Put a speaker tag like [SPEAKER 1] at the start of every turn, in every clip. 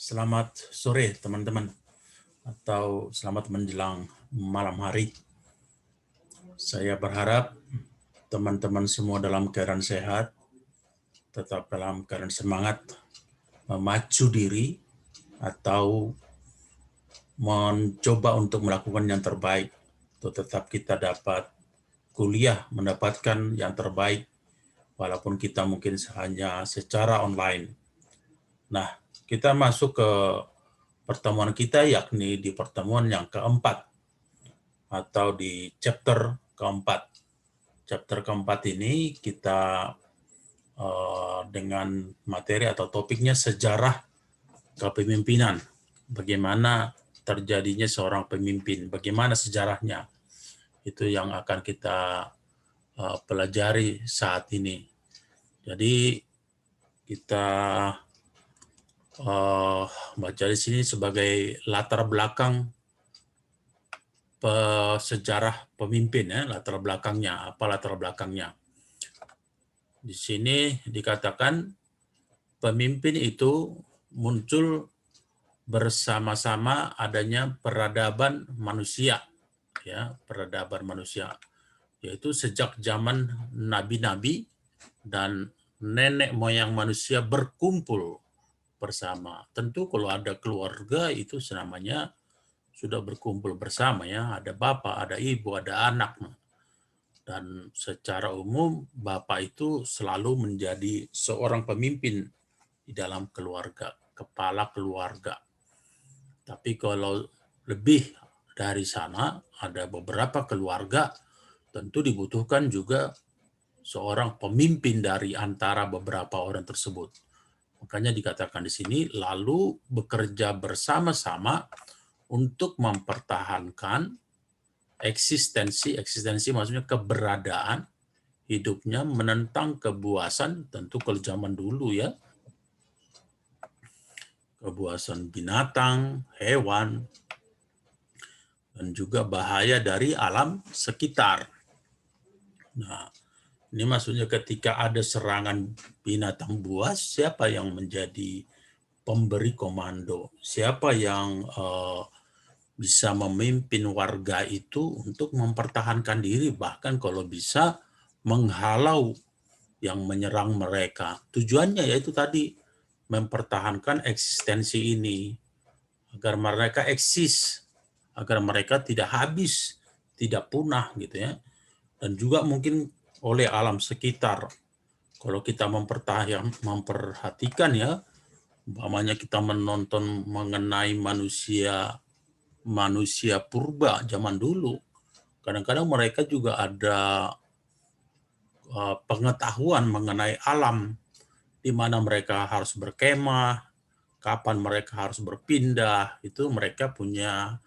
[SPEAKER 1] Selamat sore teman-teman, atau selamat menjelang malam hari. Saya berharap teman-teman semua dalam keadaan sehat, tetap dalam keadaan semangat, memacu diri, atau mencoba untuk melakukan yang terbaik, untuk tetap kita dapat kuliah, mendapatkan yang terbaik, walaupun kita mungkin hanya secara online. Nah, kita masuk ke pertemuan kita, yakni di pertemuan yang keempat, atau di chapter keempat. Chapter keempat ini kita dengan materi atau topiknya sejarah kepemimpinan. Bagaimana terjadinya seorang pemimpin, bagaimana sejarahnya. Itu yang akan kita pelajari saat ini. Jadi kita baca di sini sebagai latar belakang sejarah pemimpin, ya, latar belakangnya, apa latar belakangnya. Di sini dikatakan pemimpin itu muncul bersama-sama adanya peradaban manusia, ya, peradaban manusia, yaitu sejak zaman nabi-nabi dan nenek moyang manusia berkumpul bersama. Tentu kalau ada keluarga itu namanya sudah berkumpul bersama, ya, ada bapak, ada ibu, ada anak. Dan secara umum bapak itu selalu menjadi seorang pemimpin di dalam keluarga, kepala keluarga. Tapi kalau lebih dari sana, ada beberapa keluarga, tentu dibutuhkan juga seorang pemimpin dari antara beberapa orang tersebut. Makanya dikatakan di sini, lalu bekerja bersama-sama untuk mempertahankan eksistensi maksudnya keberadaan hidupnya, menentang kebuasan, tentu kalau zaman dulu, ya, kebuasan binatang, hewan, dan juga bahaya dari alam sekitar. Nah, ini maksudnya ketika ada serangan binatang buas, siapa yang menjadi pemberi komando? Siapa yang bisa memimpin warga itu untuk mempertahankan diri, bahkan kalau bisa menghalau yang menyerang mereka. Tujuannya yaitu tadi, mempertahankan eksistensi ini, agar mereka eksis, agar mereka tidak habis, tidak punah, gitu ya. Dan juga mungkin oleh alam sekitar. Kalau kita memperhatikan, ya, umpamanya kita menonton mengenai manusia purba zaman dulu, kadang-kadang mereka juga ada pengetahuan mengenai alam, di mana mereka harus berkemah, kapan mereka harus berpindah, itu mereka punya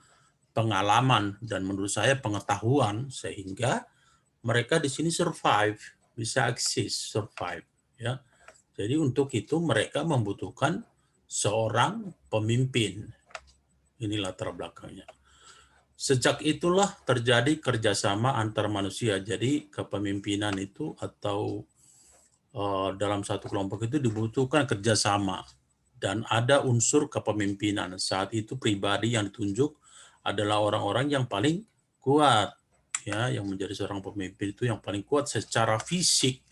[SPEAKER 1] pengalaman dan menurut saya pengetahuan, sehingga mereka di sini survive, bisa eksis, survive, ya. Jadi untuk itu mereka membutuhkan seorang pemimpin. Ini latar belakangnya. Sejak itulah terjadi kerjasama antar manusia. Jadi kepemimpinan itu atau dalam satu kelompok itu dibutuhkan kerjasama dan ada unsur kepemimpinan. Saat itu pribadi yang ditunjuk adalah orang-orang yang paling kuat, ya, yang menjadi seorang pemimpin itu yang paling kuat secara fisik,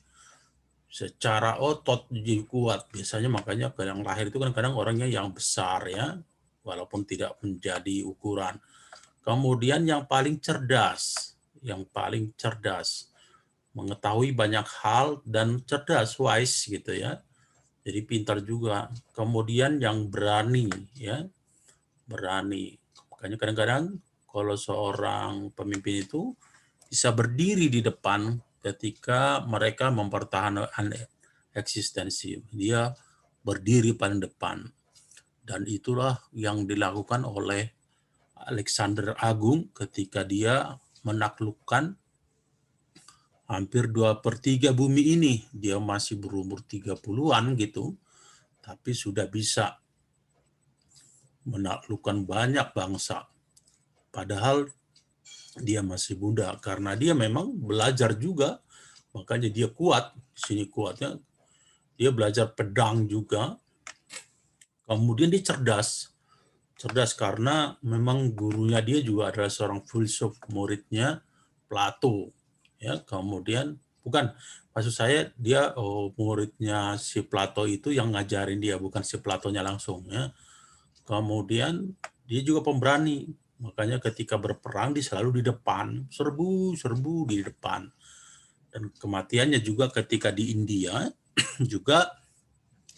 [SPEAKER 1] secara otot jadi kuat. Biasanya makanya yang lahir itu kan kadang orangnya yang besar, ya, walaupun tidak menjadi ukuran. Kemudian yang paling cerdas, mengetahui banyak hal dan cerdas, wise, gitu ya. Jadi pintar juga. Kemudian yang berani, ya, berani. Makanya kadang-kadang kalau seorang pemimpin itu bisa berdiri di depan ketika mereka mempertahankan eksistensi. Dia berdiri paling depan. Dan itulah yang dilakukan oleh Alexander Agung ketika dia menaklukkan hampir 2/3 bumi ini. Dia masih berumur 30-an gitu, tapi sudah bisa menaklukkan banyak bangsa. Padahal dia masih muda, karena dia memang belajar juga, makanya dia kuat. Di sini kuatnya, dia belajar pedang juga, Kemudian dia cerdas. Cerdas karena memang gurunya dia juga adalah seorang filsuf, muridnya Plato. Ya, kemudian bukan, maksud saya dia muridnya si Plato itu yang ngajarin dia, bukan si Platonya langsung ya. Kemudian dia juga pemberani. Makanya ketika berperang dia selalu di depan, serbu di depan. Dan kematiannya juga ketika di India juga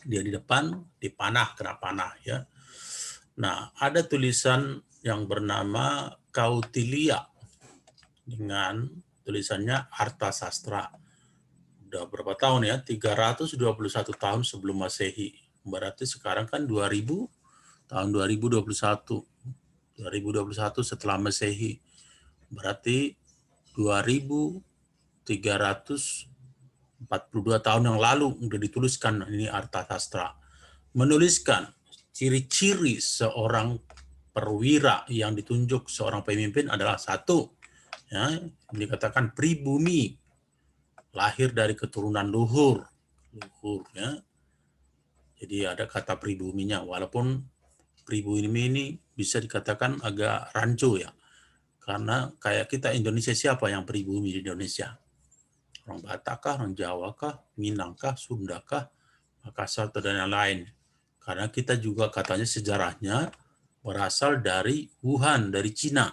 [SPEAKER 1] dia di depan dipanah, kena panah ya. Nah, ada tulisan yang bernama Kautilya dengan tulisannya Arta Sastra. Udah berapa tahun ya? 321 tahun sebelum Masehi. Berarti sekarang kan 2000, tahun 2021. 2021 setelah Masehi. Berarti 2342 tahun yang lalu udah dituliskan ini Arta Sastra. Menuliskan ciri-ciri seorang perwira yang ditunjuk seorang pemimpin adalah satu, ya, dikatakan pribumi, lahir dari keturunan luhur, ya. Jadi ada kata pribuminya, walaupun pribumi ini bisa dikatakan agak rancu ya, karena kayak kita Indonesia, siapa yang pribumi di Indonesia? Orang Batak kah, orang Jawa kah, Minang kah, Sunda kah, Makassar dan yang lain. Karena kita juga katanya sejarahnya berasal dari Wuhan, dari Cina.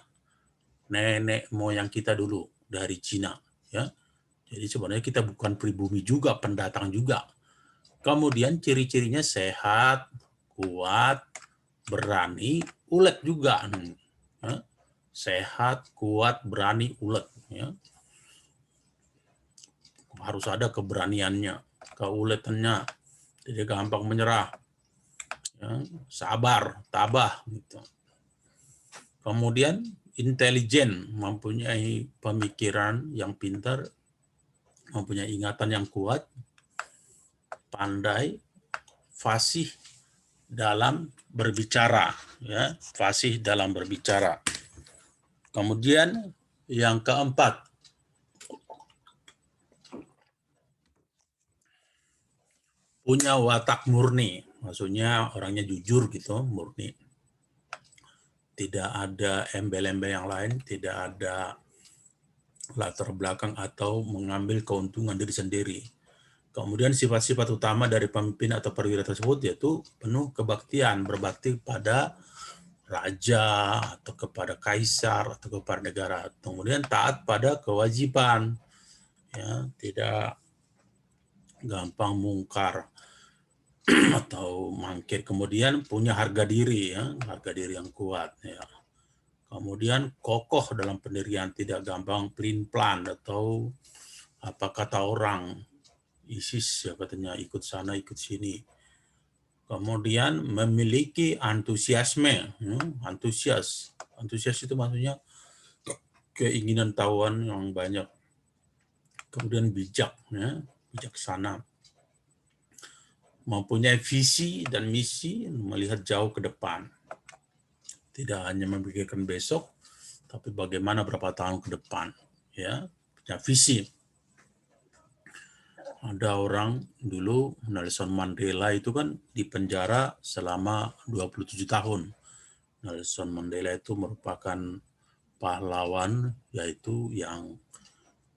[SPEAKER 1] Nenek moyang kita dulu dari Cina, ya. Jadi sebenarnya kita bukan pribumi juga, pendatang juga. Kemudian ciri-cirinya sehat, kuat, berani, ulet juga. Ya. Sehat, kuat, berani, ulet. Ya. Harus ada keberaniannya, keuletannya. Jadi gampang menyerah. Ya. Sabar, tabah. Gitu. Kemudian intelijen, mempunyai pemikiran yang pintar, mempunyai ingatan yang kuat, pandai, fasih dalam berbicara, ya, fasih dalam berbicara. Kemudian yang keempat, punya watak murni, maksudnya orangnya jujur gitu, murni. Tidak ada embel-embel yang lain, tidak ada latar belakang atau mengambil keuntungan diri sendiri. Kemudian sifat-sifat utama dari pemimpin atau perwira tersebut yaitu penuh kebaktian, berbakti pada raja atau kepada kaisar atau kepada negara. Kemudian taat pada kewajiban, ya, tidak gampang mungkar atau mangkir. Kemudian punya harga diri, ya, harga diri yang kuat, ya. Kemudian kokoh dalam pendirian, tidak gampang pelin-pelan atau apa kata orang, ISIS ya katanya, ikut sana ikut sini. Kemudian memiliki antusiasme, ya, antusias itu maksudnya keinginan tahuan yang banyak. Kemudian bijak, ya, bijaksana, mempunyai visi dan misi, melihat jauh ke depan, tidak hanya memikirkan besok, tapi bagaimana berapa tahun ke depan, ya, punya visi. Ada orang dulu, Nelson Mandela itu kan di penjara selama 27 tahun. Nelson Mandela itu merupakan pahlawan, yaitu yang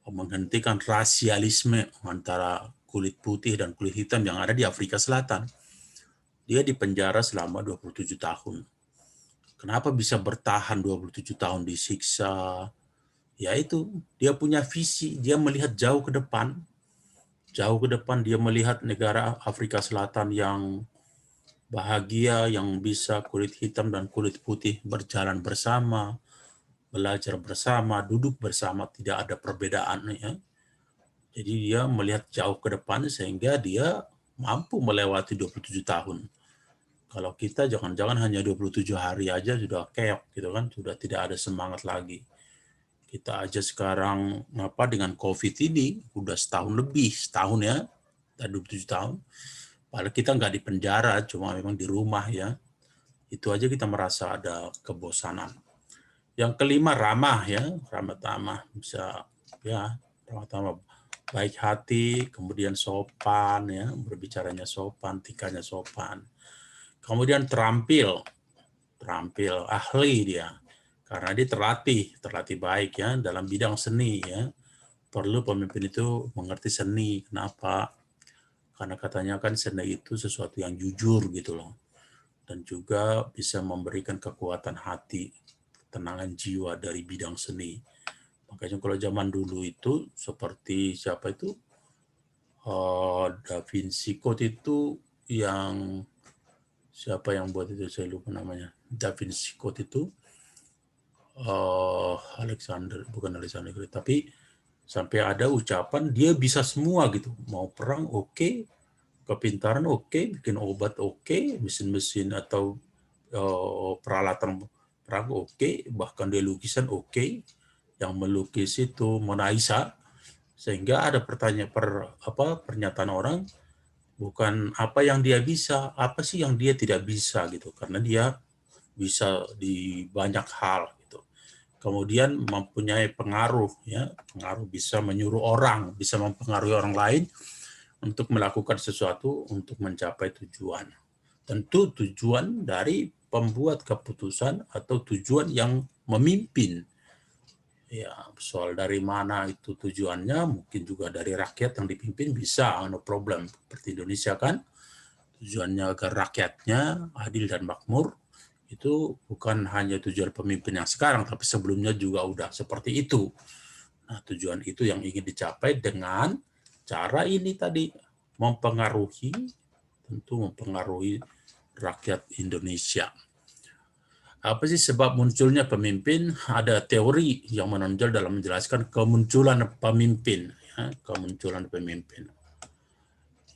[SPEAKER 1] menghentikan rasialisme antara kulit putih dan kulit hitam yang ada di Afrika Selatan. Dia di penjara selama 27 tahun. Kenapa bisa bertahan 27 tahun disiksa? Yaitu dia punya visi, dia melihat jauh ke depan. Jauh ke depan dia melihat negara Afrika Selatan yang bahagia, yang bisa kulit hitam dan kulit putih berjalan bersama, belajar bersama, duduk bersama, tidak ada perbedaan, ya. Jadi dia melihat jauh ke depan sehingga dia mampu melewati 27 tahun. Kalau kita jangan-jangan hanya 27 hari aja sudah keok gitu kan, sudah tidak ada semangat lagi. Kita aja sekarang dengan COVID ini udah setahun lebih, setahun ya, 27 tahun. Padahal kita nggak di penjara, cuma memang di rumah ya. Itu aja kita merasa ada kebosanan. Yang kelima, ramah ya, ramah tamah, bisa ya, ramah tamah, baik hati, kemudian sopan ya, berbicaranya sopan, tikanya sopan. Kemudian terampil ahli dia, karena dia terlatih baik ya dalam bidang seni ya. Perlu pemimpin itu mengerti seni. Kenapa? Karena katanya kan seni itu sesuatu yang jujur gitu loh, dan juga bisa memberikan kekuatan hati, ketenangan jiwa dari bidang seni. Makanya kalau zaman dulu itu seperti siapa itu, Da Vinci Code itu, yang siapa yang buat itu saya lupa namanya. Da Vinci Code itu bukan Alexander, tapi sampai ada ucapan dia bisa semua gitu, mau perang oke, kepintaran oke, bikin obat oke, mesin-mesin atau peralatan perang oke, bahkan dia lukisan oke, yang melukis itu Mona Lisa. Sehingga ada pernyataan orang, bukan apa yang dia bisa, apa sih yang dia tidak bisa gitu, karena dia bisa di banyak hal gitu. Kemudian mempunyai pengaruh ya, pengaruh bisa menyuruh orang, bisa mempengaruhi orang lain untuk melakukan sesuatu untuk mencapai tujuan. Tentu tujuan dari pembuat keputusan atau tujuan yang memimpin. Ya, soal dari mana itu tujuannya, mungkin juga dari rakyat yang dipimpin bisa, no problem. Seperti Indonesia kan, tujuannya agar rakyatnya adil dan makmur, itu bukan hanya tujuan pemimpin yang sekarang, tapi sebelumnya juga udah seperti itu. Nah, tujuan itu yang ingin dicapai dengan cara ini tadi, tentu mempengaruhi rakyat Indonesia. Apa sih sebab munculnya pemimpin? Ada teori yang menonjol dalam menjelaskan kemunculan pemimpin, ya, kemunculan pemimpin.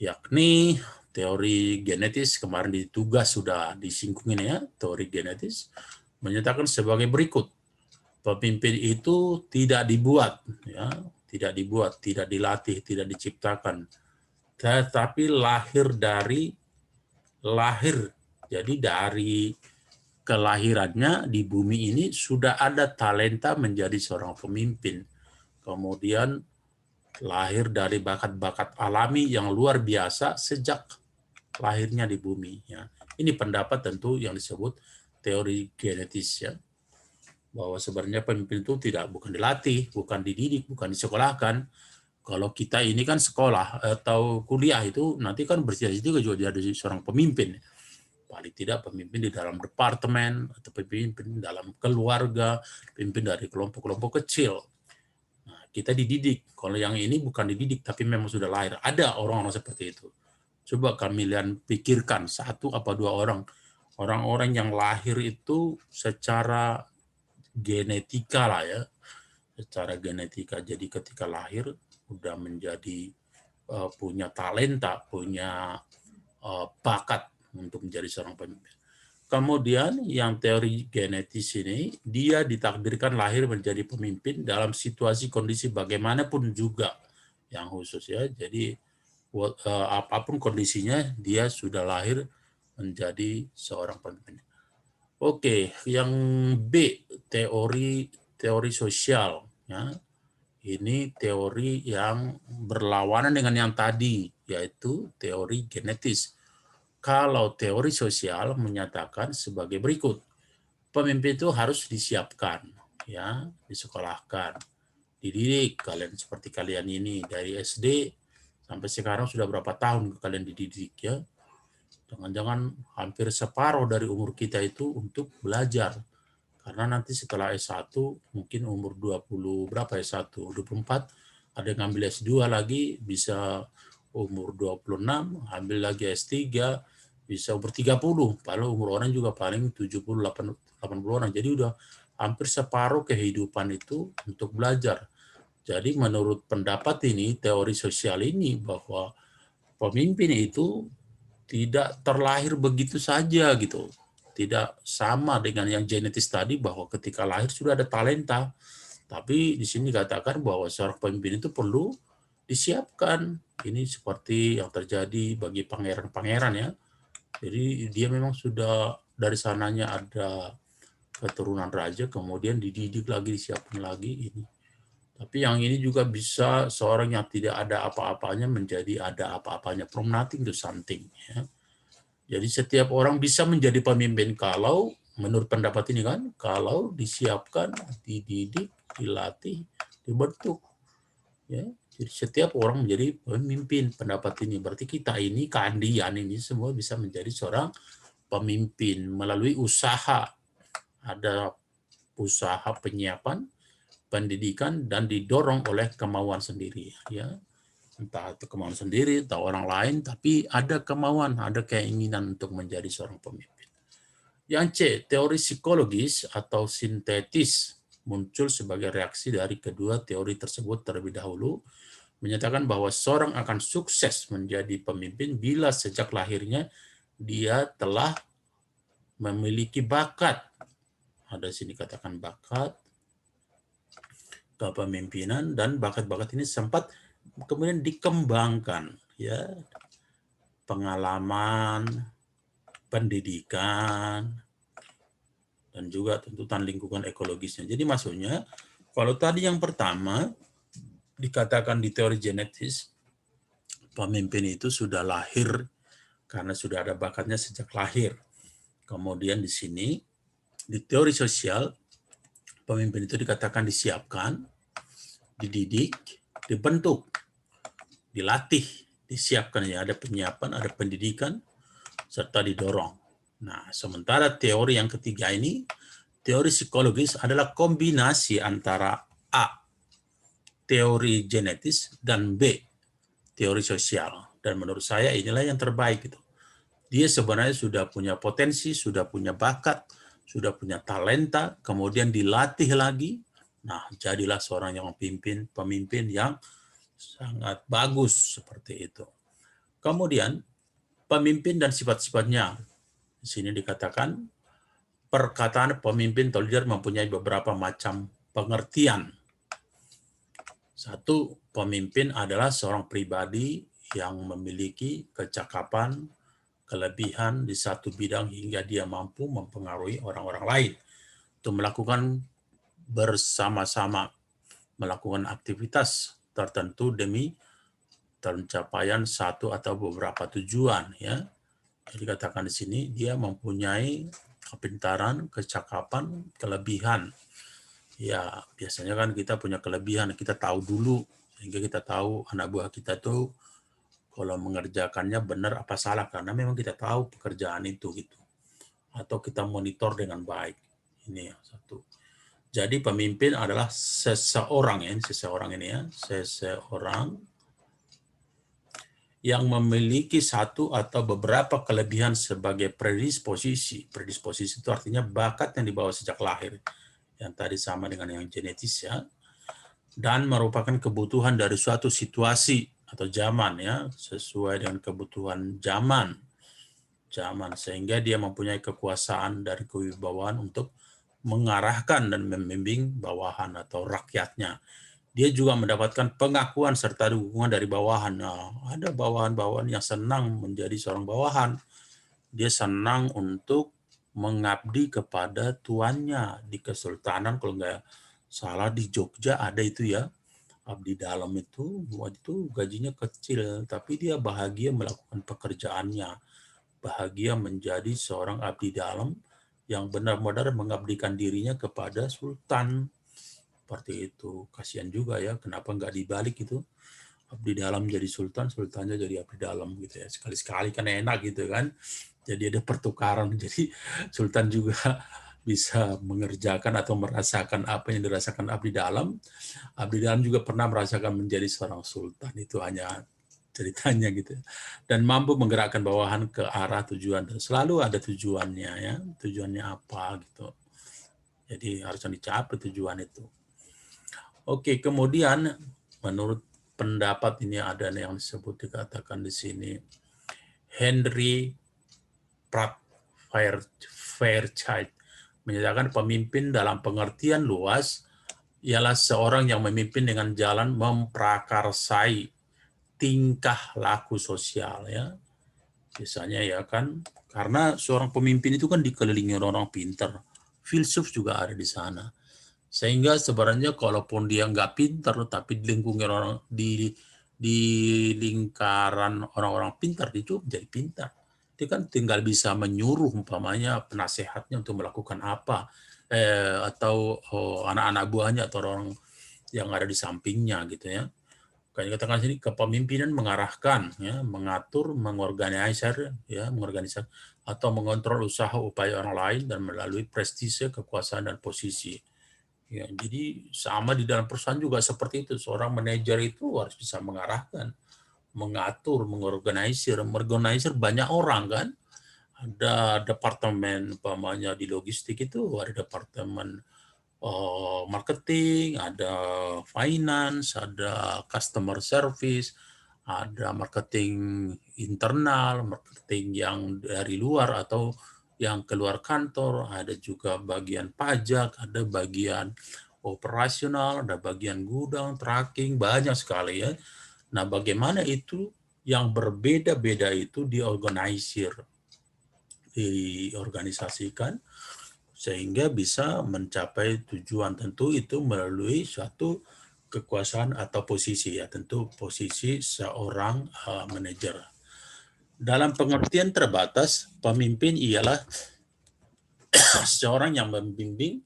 [SPEAKER 1] Yakni teori genetis, kemarin di tugas sudah disinggung ini ya, teori genetis menyatakan sebagai berikut. Pemimpin itu tidak dibuat, ya, tidak dilatih, tidak diciptakan, tetapi jadi dari kelahirannya di bumi ini sudah ada talenta menjadi seorang pemimpin. Kemudian lahir dari bakat-bakat alami yang luar biasa sejak lahirnya di bumi. Ya. Ini pendapat tentu yang disebut teori genetis ya, bahwa sebenarnya pemimpin itu bukan dilatih, bukan dididik, bukan disekolahkan. Kalau kita ini kan sekolah atau kuliah itu nanti kan bercita-cita juga jadi seorang pemimpin. Paling tidak pemimpin di dalam departemen, atau pemimpin dalam keluarga, pemimpin dari kelompok-kelompok kecil. Nah, kita dididik. Kalau yang ini bukan dididik, tapi memang sudah lahir. Ada orang-orang seperti itu. Coba kalian pikirkan, satu apa dua orang. Orang-orang yang lahir itu secara genetika lah ya. Secara genetika. Jadi ketika lahir, udah menjadi punya talenta, punya bakat untuk menjadi seorang pemimpin. Kemudian yang teori genetis ini, dia ditakdirkan lahir menjadi pemimpin dalam situasi kondisi bagaimanapun juga yang khusus ya. Jadi apapun kondisinya, dia sudah lahir menjadi seorang pemimpin. Oke, yang B, teori sosial ya. Ini teori yang berlawanan dengan yang tadi, yaitu teori genetis. Kalau teori sosial menyatakan sebagai berikut. Pemimpin itu harus disiapkan, ya, disekolahkan, dididik. Kalian seperti kalian ini dari SD sampai sekarang sudah berapa tahun kalian dididik ya? Jangan-jangan hampir separuh dari umur kita itu untuk belajar. Karena nanti setelah S1 mungkin umur 20 berapa S1, 24, ada yang ngambil S2 lagi bisa umur 26, ambil lagi S3 bisa umur 30, padahal umur orang juga paling 70, 80 orang. Jadi udah hampir separuh kehidupan itu untuk belajar. Jadi menurut pendapat ini, teori sosial ini, bahwa pemimpin itu tidak terlahir begitu saja gitu. Tidak sama dengan yang genetis tadi, bahwa ketika lahir sudah ada talenta. Tapi di sini dikatakan bahwa seorang pemimpin itu perlu disiapkan. Ini seperti yang terjadi bagi pangeran-pangeran ya. Jadi dia memang sudah dari sananya ada keturunan raja, kemudian dididik lagi, disiapkan lagi ini. Tapi yang ini juga bisa seorang yang tidak ada apa-apanya menjadi ada apa-apanya, from nothing to something. Ya. Jadi setiap orang bisa menjadi pemimpin kalau menurut pendapat ini kan, kalau disiapkan, dididik, dilatih, dibentuk. Ya, jadi setiap orang menjadi pemimpin pendapat ini. Berarti kita ini, keahlian ini semua bisa menjadi seorang pemimpin melalui usaha. Ada usaha penyiapan, pendidikan, dan didorong oleh kemauan sendiri. Ya, entah itu kemauan sendiri atau orang lain, tapi ada kemauan, ada keinginan untuk menjadi seorang pemimpin. Yang C, teori psikologis atau sintetis muncul sebagai reaksi dari kedua teori tersebut terlebih dahulu, menyatakan bahwa seorang akan sukses menjadi pemimpin bila sejak lahirnya dia telah memiliki bakat. Ada sini katakan bakat kepemimpinan, dan bakat-bakat ini sempat kemudian dikembangkan, ya, pengalaman, pendidikan, dan juga tuntutan lingkungan ekologisnya. Jadi maksudnya, kalau tadi yang pertama dikatakan di teori genetis, pemimpin itu sudah lahir karena sudah ada bakatnya sejak lahir. Kemudian di sini, di teori sosial, pemimpin itu dikatakan disiapkan, dididik, dibentuk, dilatih, disiapkan, ya, ada penyiapan, ada pendidikan, serta didorong. Nah, sementara teori yang ketiga ini, teori psikologis adalah kombinasi antara A, teori genetis, dan B, teori sosial. Dan menurut saya inilah yang terbaik itu. Dia sebenarnya sudah punya potensi, sudah punya bakat, sudah punya talenta, kemudian dilatih lagi. Nah, jadilah seorang yang pemimpin yang sangat bagus seperti itu. Kemudian pemimpin dan sifat-sifatnya. Di sini dikatakan perkataan pemimpin atau leader mempunyai beberapa macam pengertian. Satu, pemimpin adalah seorang pribadi yang memiliki kecakapan, kelebihan di satu bidang hingga dia mampu mempengaruhi orang-orang lain untuk melakukan bersama-sama, melakukan aktivitas tertentu demi pencapaian satu atau beberapa tujuan, ya. Jadi katakan di sini dia mempunyai kepintaran, kecakapan, kelebihan. Ya, biasanya kan kita punya kelebihan, kita tahu dulu sehingga kita tahu anak buah kita tuh kalau mengerjakannya benar apa salah, karena memang kita tahu pekerjaan itu gitu. Atau kita monitor dengan baik. Ini yang satu. Jadi pemimpin adalah seseorang yang memiliki satu atau beberapa kelebihan sebagai predisposisi. Predisposisi itu artinya bakat yang dibawa sejak lahir. Yang tadi sama dengan yang genetis, ya. Dan merupakan kebutuhan dari suatu situasi atau zaman, ya, sesuai dengan kebutuhan zaman, sehingga dia mempunyai kekuasaan dari kewibawaan untuk mengarahkan dan membimbing bawahan atau rakyatnya. Dia juga mendapatkan pengakuan serta dukungan dari bawahan. Nah, ada bawahan-bawahan yang senang menjadi seorang bawahan. Dia senang untuk mengabdi kepada tuannya. Di Kesultanan, kalau nggak salah di Jogja ada itu, ya, abdi dalam itu. Waktu itu gajinya kecil, tapi dia bahagia melakukan pekerjaannya. Bahagia menjadi seorang abdi dalam yang benar-benar mengabdikan dirinya kepada sultan. Seperti itu. Kasihan juga, ya, kenapa nggak dibalik itu. Abdi dalam jadi sultan, sultannya jadi abdi dalam gitu, ya. Sekali-sekali kan enak gitu kan. Jadi ada pertukaran. Jadi sultan juga bisa mengerjakan atau merasakan apa yang dirasakan abdi dalam. Abdi dalam juga pernah merasakan menjadi seorang sultan. Itu hanya ceritanya gitu. Dan mampu menggerakkan bawahan ke arah tujuan. Dan selalu ada tujuannya, ya. Tujuannya apa gitu. Jadi harus dicapai tujuan itu. Oke, kemudian menurut pendapat ini ada yang disebut, dikatakan di sini Henry Pratt Fairchild menyatakan pemimpin dalam pengertian luas ialah seorang yang memimpin dengan jalan memprakarsai tingkah laku sosial, ya. Biasanya, ya kan, karena seorang pemimpin itu kan dikelilingi orang-orang pintar, filsuf juga ada di sana. Sehingga sebenarnya kalaupun dia nggak pintar, tapi di lingkaran orang-orang pintar, itu jadi pintar. dia kan tinggal bisa menyuruh umpamanya penasehatnya untuk melakukan apa, atau anak-anak buahnya atau orang yang ada di sampingnya gitu ya. Kayak katakan sini kepemimpinan mengarahkan, ya, mengatur, mengorganisir, ya, mengorganisir atau mengontrol usaha upaya orang lain dan melalui prestise, kekuasaan dan posisi. Ya, jadi sama di dalam perusahaan juga seperti itu. Seorang manajer itu harus bisa mengarahkan, mengatur, mengorganisir banyak orang kan. Ada departemen umpamanya di logistik itu, ada departemen marketing, ada finance, ada customer service, ada marketing internal, marketing yang dari luar atau yang keluar kantor, ada juga bagian pajak, ada bagian operasional, ada bagian gudang, tracking, banyak sekali ya. Nah, bagaimana itu yang berbeda-beda itu diorganisasikan sehingga bisa mencapai tujuan, tentu itu melalui suatu kekuasaan atau posisi, ya, tentu posisi seorang manajer. Dalam pengertian terbatas, pemimpin ialah seorang yang memimpin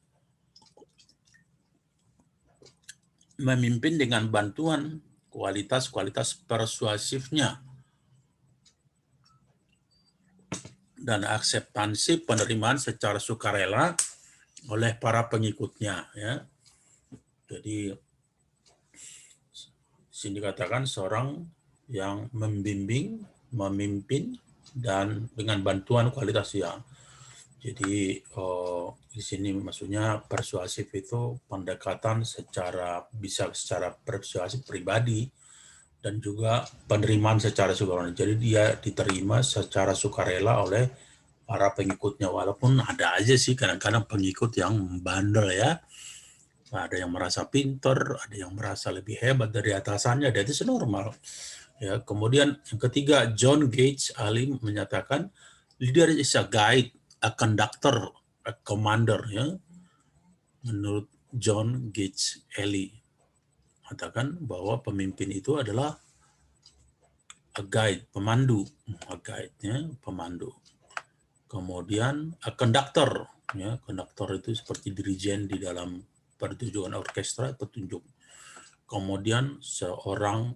[SPEAKER 1] dengan bantuan kualitas-kualitas persuasifnya dan akseptansi penerimaan secara sukarela oleh para pengikutnya, ya. Jadi sini dikatakan seorang yang membimbing, memimpin, dan dengan bantuan kualitas yang. Jadi di sini maksudnya persuasif itu pendekatan bisa secara persuasif pribadi dan juga penerimaan secara sukarela. Jadi dia diterima secara sukarela oleh para pengikutnya, walaupun ada aja sih kadang-kadang pengikut yang bandel ya. Ada yang merasa pintar, ada yang merasa lebih hebat dari atasannya, dan itu normal. Ya, kemudian yang ketiga, John Gates ahli menyatakan leader is a guide, a conductor, a commander. Ya, menurut John Gates Ely katakan bahwa pemimpin itu adalah a guide, pemandu, a guide, ya, pemandu. Kemudian a conductor, ya, conductor itu seperti dirijen di dalam pertunjukan orkestra, petunjuk. Kemudian seorang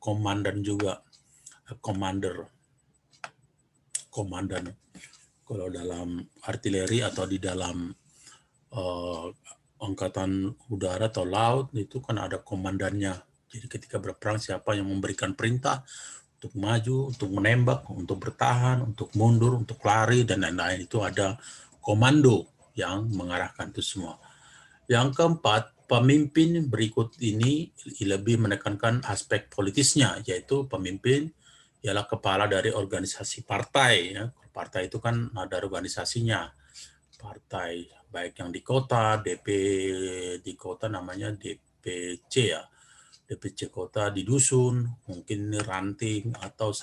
[SPEAKER 1] komandan juga, komander, komandan. Kalau dalam artileri atau di dalam angkatan udara atau laut itu kan ada komandannya. Jadi ketika berperang siapa yang memberikan perintah untuk maju, untuk menembak, untuk bertahan, untuk mundur, untuk lari, dan lain-lain, itu ada komando yang mengarahkan itu semua. Yang keempat, pemimpin berikut ini lebih menekankan aspek politisnya, yaitu pemimpin ialah kepala dari organisasi partai. Ya. Partai itu kan ada organisasinya. Partai, baik yang di kota, di kota namanya DPC ya. DPC kota, di dusun, mungkin ranting atau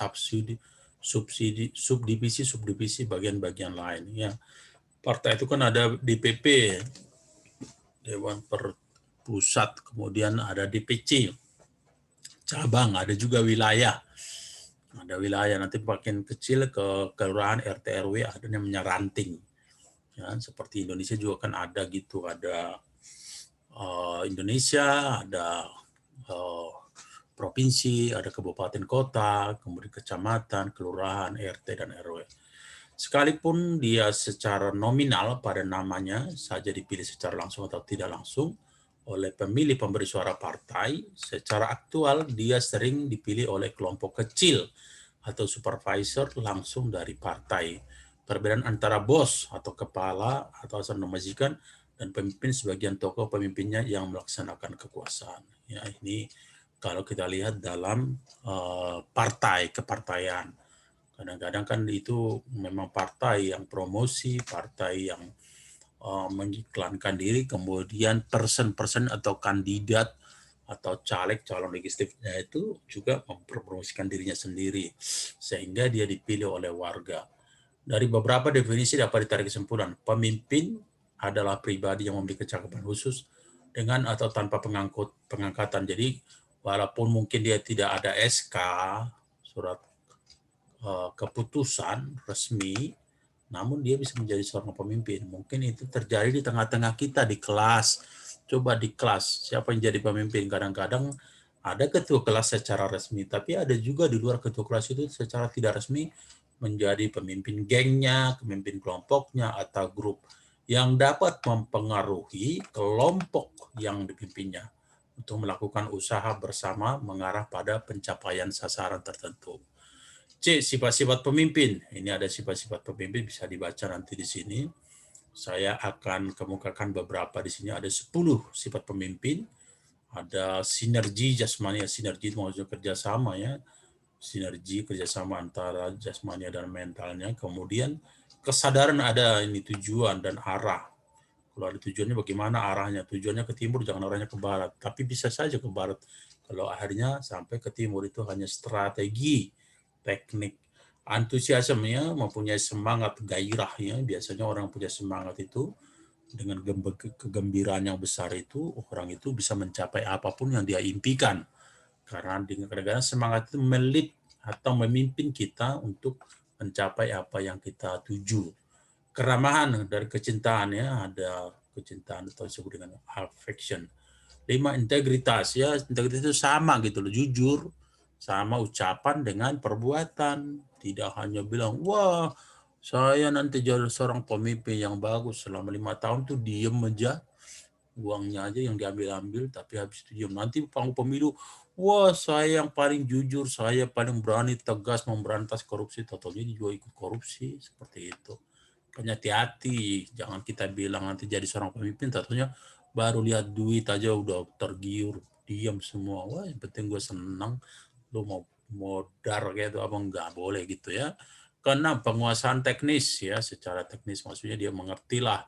[SPEAKER 1] subdivisi bagian-bagian lain. Ya. Partai itu kan ada DPP, Dewan Pusat, kemudian ada DPC, cabang, ada juga wilayah. Ada wilayah, nanti makin kecil ke kelurahan, RT, RW, ada yang namanya ranting. Ya, seperti Indonesia juga kan ada gitu, ada Indonesia, ada provinsi, ada kabupaten kota, kemudian kecamatan, kelurahan, RT, dan RW. Sekalipun dia secara nominal pada namanya saja dipilih secara langsung atau tidak langsung oleh pemilih pemberi suara partai, secara aktual dia sering dipilih oleh kelompok kecil atau supervisor langsung dari partai. Perbedaan antara bos atau kepala atau asal majikan dan pemimpin sebagian tokoh pemimpinnya yang melaksanakan kekuasaan. Ya, ini kalau kita lihat dalam partai, kepartaian. Kadang-kadang kan itu memang partai yang promosi, partai yang mengiklankan diri, kemudian person-person atau kandidat atau caleg, calon legislatifnya itu juga mempromosikan dirinya sendiri, sehingga dia dipilih oleh warga. Dari beberapa definisi dapat ditarik kesimpulan, pemimpin adalah pribadi yang memiliki kecakapan khusus dengan atau tanpa pengangkatan. Jadi walaupun mungkin dia tidak ada SK, surat keputusan resmi, namun dia bisa menjadi seorang pemimpin. Mungkin itu terjadi di tengah-tengah kita di kelas. Coba di kelas, siapa yang jadi pemimpin? Kadang-kadang ada ketua kelas secara resmi, tapi ada juga di luar ketua kelas itu secara tidak resmi menjadi pemimpin gengnya, pemimpin kelompoknya, atau grup yang dapat mempengaruhi kelompok yang dipimpinnya untuk melakukan usaha bersama mengarah pada pencapaian sasaran tertentu. C. Sifat-sifat pemimpin. Ini ada sifat-sifat pemimpin, bisa dibaca nanti di sini. Saya akan kemukakan beberapa di sini. Ada 10 sifat pemimpin. Ada sinergi jasmania. Sinergi itu maksudnya kerjasama ya. Sinergi kerjasama antara jasmania dan mentalnya. Kemudian kesadaran ada ini tujuan dan arah. Kalau ada tujuannya bagaimana arahnya. Tujuannya ke timur, jangan arahnya ke barat. Tapi bisa saja ke barat. Kalau akhirnya sampai ke timur itu hanya strategi, teknik. Antusiasmenya mempunyai semangat, gairahnya. Biasanya orang punya semangat itu dengan kegembiraan yang besar itu, orang itu bisa mencapai apapun yang dia impikan. Karena kadang-kadang semangat itu melit atau memimpin kita untuk mencapai apa yang kita tuju. Keramahan dari kecintaan ya, ada kecintaan atau disebut dengan affection. 5, integritas ya, integritas itu sama gitu loh, jujur, sama ucapan dengan perbuatan. Tidak hanya bilang, wah saya nanti jadi seorang pemimpin yang bagus selama 5 tahun tuh diem aja, uangnya aja yang diambil-ambil, tapi habis itu diem. Nanti pemilu, wah saya yang paling jujur, saya paling berani tegas memberantas korupsi, totalnya juga ikut korupsi, seperti itu. Makanya hati-hati, jangan kita bilang nanti jadi seorang pemimpin, tentunya baru lihat duit aja udah tergiur, diam semua. Wah, yang penting gue senang, lu mau modar kayak itu apa enggak boleh gitu ya. Karena penguasaan teknis ya, secara teknis maksudnya dia mengertilah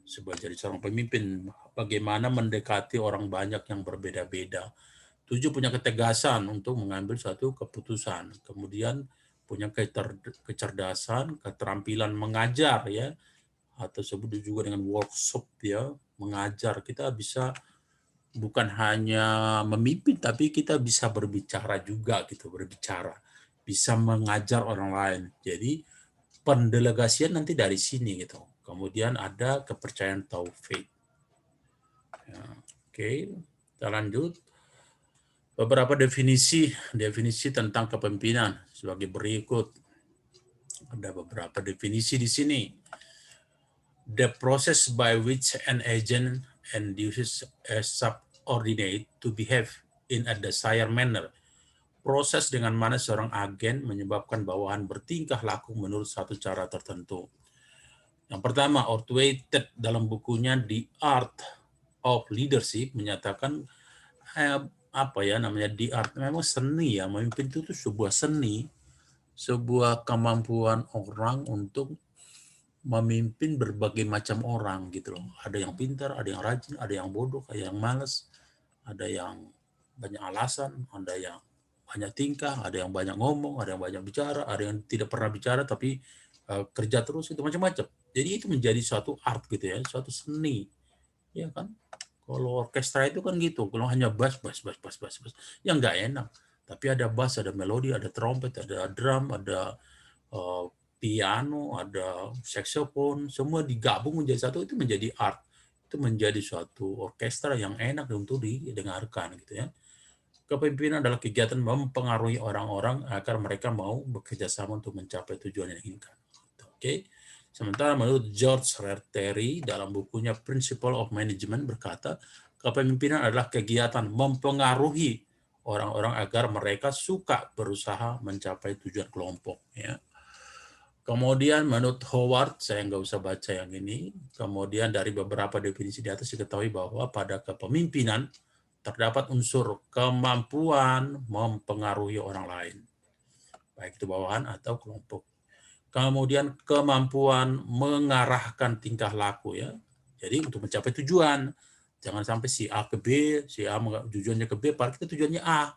[SPEAKER 1] sebagai jadi seorang pemimpin bagaimana mendekati orang banyak yang berbeda-beda. 7, punya ketegasan untuk mengambil suatu keputusan. Kemudian punya kecerdasan, keterampilan mengajar ya, atau sebut juga dengan workshop ya, mengajar. Kita bisa bukan hanya memimpin, tapi kita bisa berbicara juga gitu, berbicara. Bisa mengajar orang lain. Jadi pendelegasian nanti dari sini gitu. Kemudian ada kepercayaan taufik. Ya, oke, kita lanjut. Beberapa definisi tentang kepemimpinan sebagai berikut. Ada beberapa definisi di sini. The process by which an agent induces a subordinate to behave in a desired manner. Proses dengan mana seorang agen menyebabkan bawahan bertingkah laku menurut satu cara tertentu. Yang pertama, Ortweighted dalam bukunya The Art of Leadership menyatakan apa ya namanya, the art, memang seni ya, memimpin itu sebuah seni, sebuah kemampuan orang untuk memimpin berbagai macam orang gitu loh. Ada yang pintar, ada yang rajin, ada yang bodoh, ada yang malas, ada yang banyak alasan, ada yang banyak tingkah, ada yang banyak ngomong, ada yang banyak bicara, ada yang tidak pernah bicara tapi kerja terus, itu macam-macam. Jadi itu menjadi suatu art gitu ya, suatu seni, ya kan? Kalau orkestra itu kan gitu, kalau hanya bass, ya nggak enak. Tapi ada bass, ada melodi, ada trompet, ada drum, ada piano, ada saxophone, semua digabung menjadi satu, itu menjadi art. Itu menjadi suatu orkestra yang enak untuk didengarkan gitu ya. Kepemimpinan adalah kegiatan mempengaruhi orang-orang agar mereka mau bekerja sama untuk mencapai tujuan yang diinginkan. Oke. Sementara menurut George Terry dalam bukunya Principle of Management berkata, kepemimpinan adalah kegiatan mempengaruhi orang-orang agar mereka suka berusaha mencapai tujuan kelompok. Ya. Kemudian menurut Howard, saya nggak usah baca yang ini, kemudian dari beberapa definisi di atas diketahui bahwa pada kepemimpinan terdapat unsur kemampuan mempengaruhi orang lain, baik itu bawahan atau kelompok. Kemudian kemampuan mengarahkan tingkah laku ya. Jadi untuk mencapai tujuan, jangan sampai si A ke B, si A tujuannya ke B, padahal kita tujuannya A.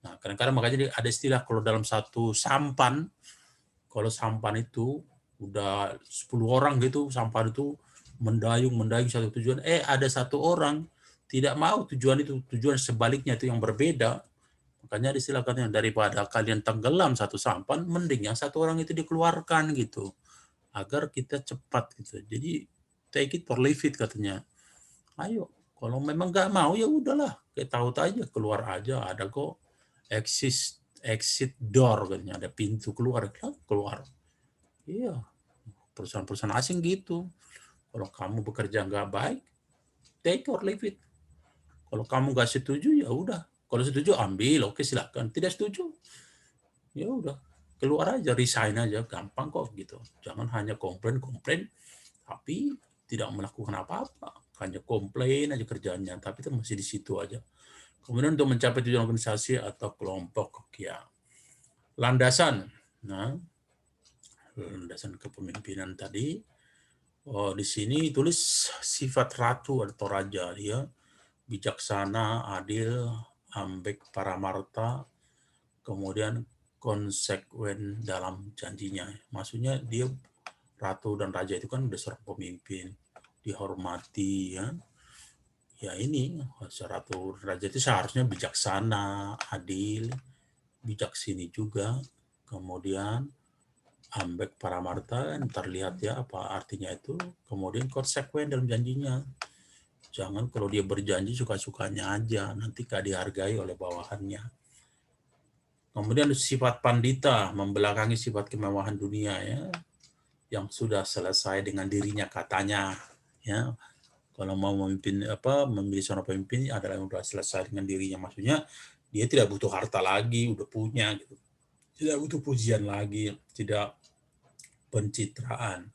[SPEAKER 1] Nah, kadang-kadang makanya ada istilah kalau dalam satu sampan, kalau sampan itu udah 10 orang gitu, sampan itu mendayung satu tujuan, ada satu orang tidak mau tujuan itu, tujuan sebaliknya itu yang berbeda, Makanya disilakan daripada kalian tenggelam satu sampan, mending yang satu orang itu dikeluarkan gitu, agar kita cepat gitu. Jadi take it or leave it katanya. Ayo, kalau memang nggak mau ya udahlah, kayak tahu aja keluar aja, ada kok exit door katanya, ada pintu keluar, keluar. Iya, perusahaan-perusahaan asing gitu. Kalau kamu bekerja nggak baik, take or leave it. Kalau kamu nggak setuju ya udah. Kalau setuju ambil, oke silakan. Tidak setuju, ya udah keluar aja, resign aja, gampang kok gitu. Jangan hanya komplain, tapi tidak melakukan apa-apa, hanya komplain aja kerjanya, tapi itu masih di situ aja. Kemudian untuk mencapai tujuan organisasi atau kelompok, ya landasan. Nah, landasan kepemimpinan tadi. Oh, di sini tulis sifat ratu atau raja, dia bijaksana, adil, ambek paramarta, kemudian konsekuen dalam janjinya. Maksudnya dia ratu dan raja itu kan udah seorang pemimpin, dihormati ya. Ya ini ratu raja itu seharusnya bijaksana, adil, bijaksini juga. Kemudian ambek paramarta terlihat ya apa artinya itu. Kemudian konsekuen dalam janjinya. Jangan kalau dia berjanji suka-sukanya aja, nanti gak dihargai oleh bawahannya. Kemudian sifat pandita, membelakangi sifat kemewahan dunia ya, yang sudah selesai dengan dirinya katanya ya. Kalau mau memimpin memilih seorang pemimpin adalah yang sudah selesai dengan dirinya, maksudnya dia tidak butuh harta lagi, udah punya gitu. Tidak butuh pujian lagi, tidak pencitraan,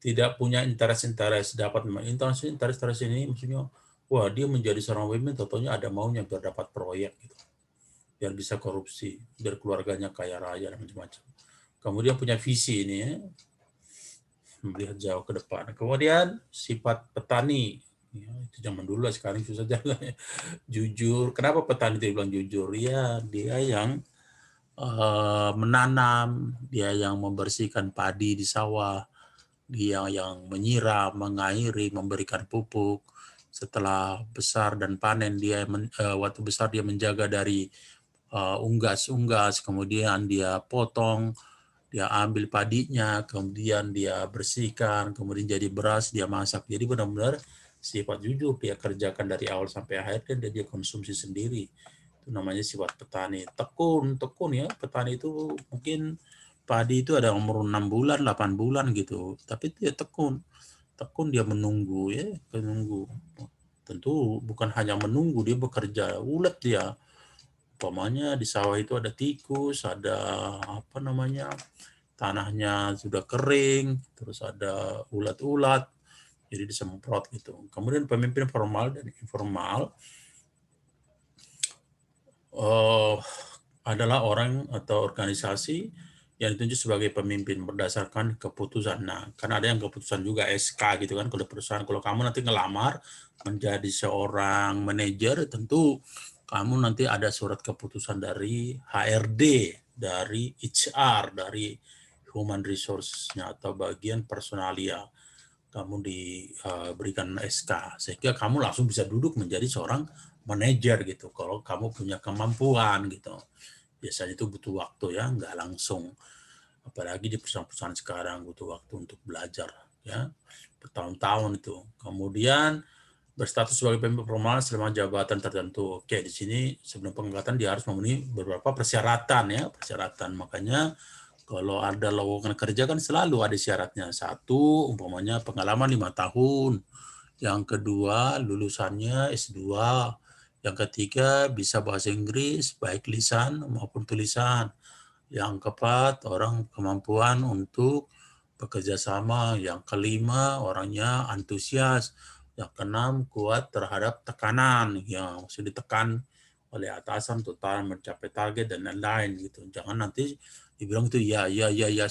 [SPEAKER 1] tidak punya interest dapat interest ini maksudnya wah dia menjadi seorang pemimpin tentunya ada maunya biar dapat proyek gitu, biar bisa korupsi, biar keluarganya kaya raya dan macam-macam. Kemudian punya visi ini ya, melihat jauh ke depan. Kemudian sifat petani, ya, itu zaman dulu lah, sekarang susah jalan. Jujur. Kenapa petani itu bilang jujur? Ya dia yang menanam, dia yang membersihkan padi di sawah, dia yang menyiram, mengairi, memberikan pupuk. Setelah besar dan panen, dia waktu besar dia menjaga dari unggas-unggas, kemudian dia potong, dia ambil padinya, kemudian dia bersihkan, kemudian jadi beras, dia masak. Jadi benar-benar sifat jujur dia kerjakan dari awal sampai akhir, dan dia konsumsi sendiri. Itu namanya sifat petani. Tekun ya, petani itu mungkin padi itu ada umur 6 bulan, 8 bulan gitu. Tapi dia tekun dia menunggu ya, menunggu. Tentu bukan hanya menunggu, dia bekerja, ulet dia. Umpamanya di sawah itu ada tikus, ada tanahnya sudah kering, terus ada ulat-ulat, jadi disemprot gitu. Kemudian pemimpin formal dan informal adalah orang atau organisasi yang ditunjuk sebagai pemimpin berdasarkan keputusan. Nah, kan ada yang keputusan juga SK gitu kan, kalau perusahaan. Kalau kamu nanti ngelamar menjadi seorang manajer, tentu kamu nanti ada surat keputusan dari HRD, dari HR, dari Human Resource-nya atau bagian personalia. Kamu diberikan SK, sehingga kamu langsung bisa duduk menjadi seorang manajer gitu. Kalau kamu punya kemampuan gitu. Biasanya itu butuh waktu ya, nggak langsung. Apalagi di perusahaan-perusahaan sekarang butuh waktu untuk belajar ya, bertahun-tahun itu. Kemudian berstatus sebagai pemimpin formal selama jabatan tertentu. Oke, di sini sebelum pengangkatan dia harus memenuhi beberapa persyaratan ya, persyaratan. Makanya kalau ada lowongan kerja kan selalu ada syaratnya. Satu, umpamanya pengalaman 5 tahun. Yang kedua, lulusannya S2. Yang ketiga, bisa bahasa Inggris, baik lisan maupun tulisan. Yang keempat, orang kemampuan untuk bekerja sama. Yang kelima, orangnya antusias. Yang keenam, kuat terhadap tekanan. Yang sudah ditekan oleh atasan total mencapai target dan lain-lain gitu. Jangan nanti dibilang itu ya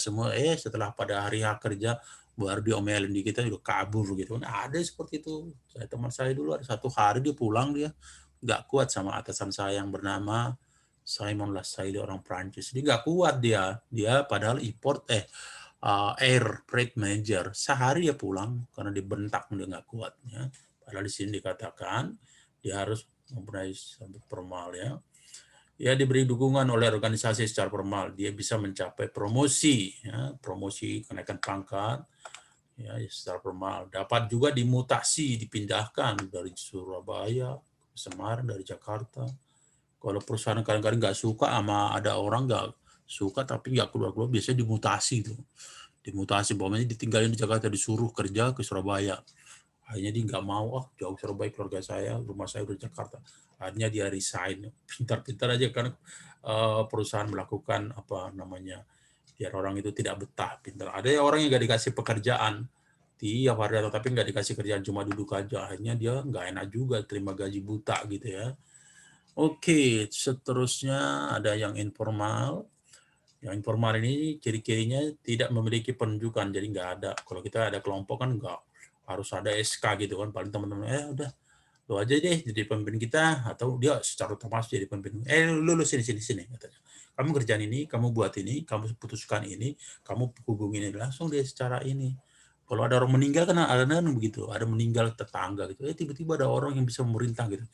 [SPEAKER 1] semua, setelah pada hari kerja baru diomelin di kita udah kabur gitu. Nah, ada seperti itu. Teman saya dulu ada satu hari dia pulang, dia nggak kuat sama atasan saya yang bernama Simon Lassaille, orang Prancis. Dia nggak kuat dia padahal air freight manager. Sehari dia pulang karena dibentak, dia nggak kuat ya. Padahal di sini dikatakan dia harus mempunyai sampai formal ya. Ya, diberi dukungan oleh organisasi secara formal, dia bisa mencapai promosi, ya, promosi kenaikan pangkat, ya, secara formal. Dapat juga dimutasi, dipindahkan dari Surabaya ke Semarang, dari Jakarta. Kalau perusahaan kadang-kadang nggak suka sama ada orang nggak suka tapi nggak keluar-keluar, biasanya dimutasi tuh. Dimutasi, pokoknya ditinggalin di Jakarta, disuruh kerja ke Surabaya. Akhirnya dia nggak mau, jauh Surabaya keluarga saya, rumah saya udah di Jakarta. Akhirnya dia resign. Pintar-pintar aja kan perusahaan melakukan apa namanya, biar orang itu tidak betah. Pintar. Ada orang yang nggak dikasih pekerjaan tiap hari, tapi nggak dikasih kerjaan, cuma duduk aja. Akhirnya dia nggak enak juga, terima gaji buta gitu ya. Oke, seterusnya ada yang informal. Yang informal ini ciri-cirinya tidak memiliki penunjukan, jadi nggak ada. Kalau kita ada kelompok kan nggak harus ada SK gitu kan, paling teman-teman, udah lu aja deh jadi pemimpin kita, atau dia secara otomatis jadi pemimpin. Lu sini sini sini katanya. Kamu kerjaan ini, kamu buat ini, kamu putuskan ini, kamu hubungin ini, langsung dia secara ini. Kalau ada orang meninggal kan ada begitu, ada meninggal tetangga gitu. Tiba-tiba ada orang yang bisa memerintah gitu.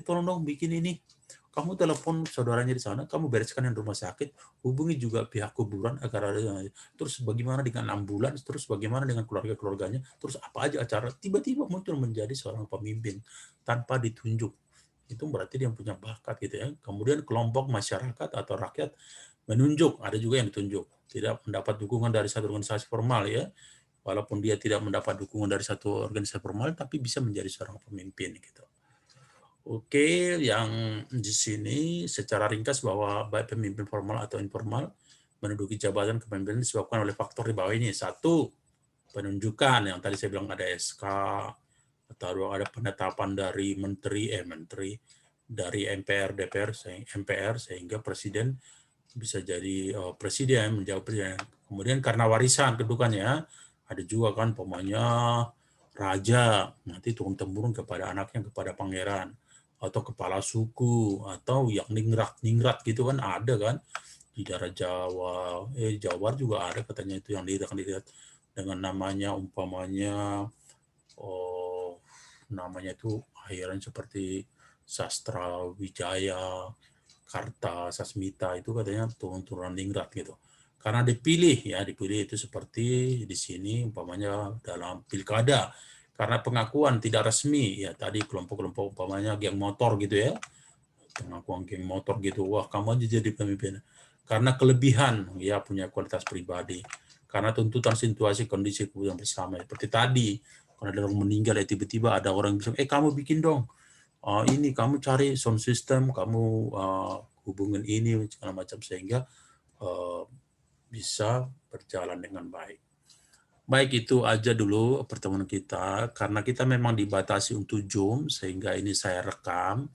[SPEAKER 1] Tolong dong bikin ini. Kamu telepon saudaranya di sana, kamu bereskan yang rumah sakit, hubungi juga pihak kuburan agar ada. Terus bagaimana dengan ambulans, terus bagaimana dengan keluarga-keluarganya, terus apa aja acara, tiba-tiba muncul menjadi seorang pemimpin tanpa ditunjuk. Itu berarti dia punya bakat gitu ya. Kemudian kelompok masyarakat atau rakyat menunjuk, ada juga yang ditunjuk. Tidak mendapat dukungan dari satu organisasi formal ya. Walaupun dia tidak mendapat dukungan dari satu organisasi formal, tapi bisa menjadi seorang pemimpin gitu. Oke, yang di sini secara ringkas bahwa baik pemimpin formal atau informal menduduki jabatan kepemimpinan disebabkan oleh faktor di bawah ini. Satu, penunjukan yang tadi saya bilang ada SK, atau ada penetapan dari menteri dari MPR, DPR, MPR sehingga presiden bisa jadi presiden, menjawab presiden. Kemudian karena warisan kedudukannya, ada juga kan pemanya raja, nanti turun-temurun kepada anaknya, kepada pangeran, atau kepala suku, atau yang ningrat gitu kan ada kan, di daerah Jawa, Jawa juga ada katanya itu yang dilihat dengan namanya umpamanya, namanya itu akhiran seperti Sastra Wijaya, Karta Sasmita, itu katanya turun-turunan ningrat gitu. Karena dipilih itu seperti di sini umpamanya dalam pilkada, karena pengakuan tidak resmi ya, tadi kelompok-kelompok umpamanya geng motor gitu ya, pengakuan geng motor gitu, wah kamu aja jadi pemimpin. Karena kelebihan ya, punya kualitas pribadi, karena tuntutan situasi kondisi kebutuhan bersama seperti tadi, kalau ada orang meninggal ya tiba-tiba ada orang bilang, kamu bikin dong ini, kamu cari sound system, kamu hubungin ini segala macam, sehingga bisa berjalan dengan baik. Baik, itu aja dulu pertemuan kita, karena kita memang dibatasi untuk Zoom, sehingga ini saya rekam,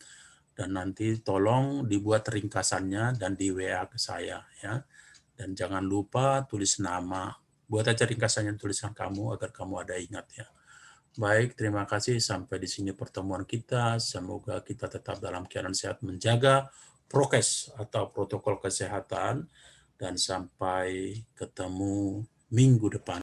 [SPEAKER 1] dan nanti tolong dibuat ringkasannya dan di WA ke saya ya. Dan jangan lupa tulis nama, buat aja ringkasannya tulisan kamu agar kamu ada ingat ya. Baik, terima kasih. Sampai di sini pertemuan kita. Semoga kita tetap dalam keadaan sehat, menjaga prokes atau protokol kesehatan, dan sampai ketemu minggu depan.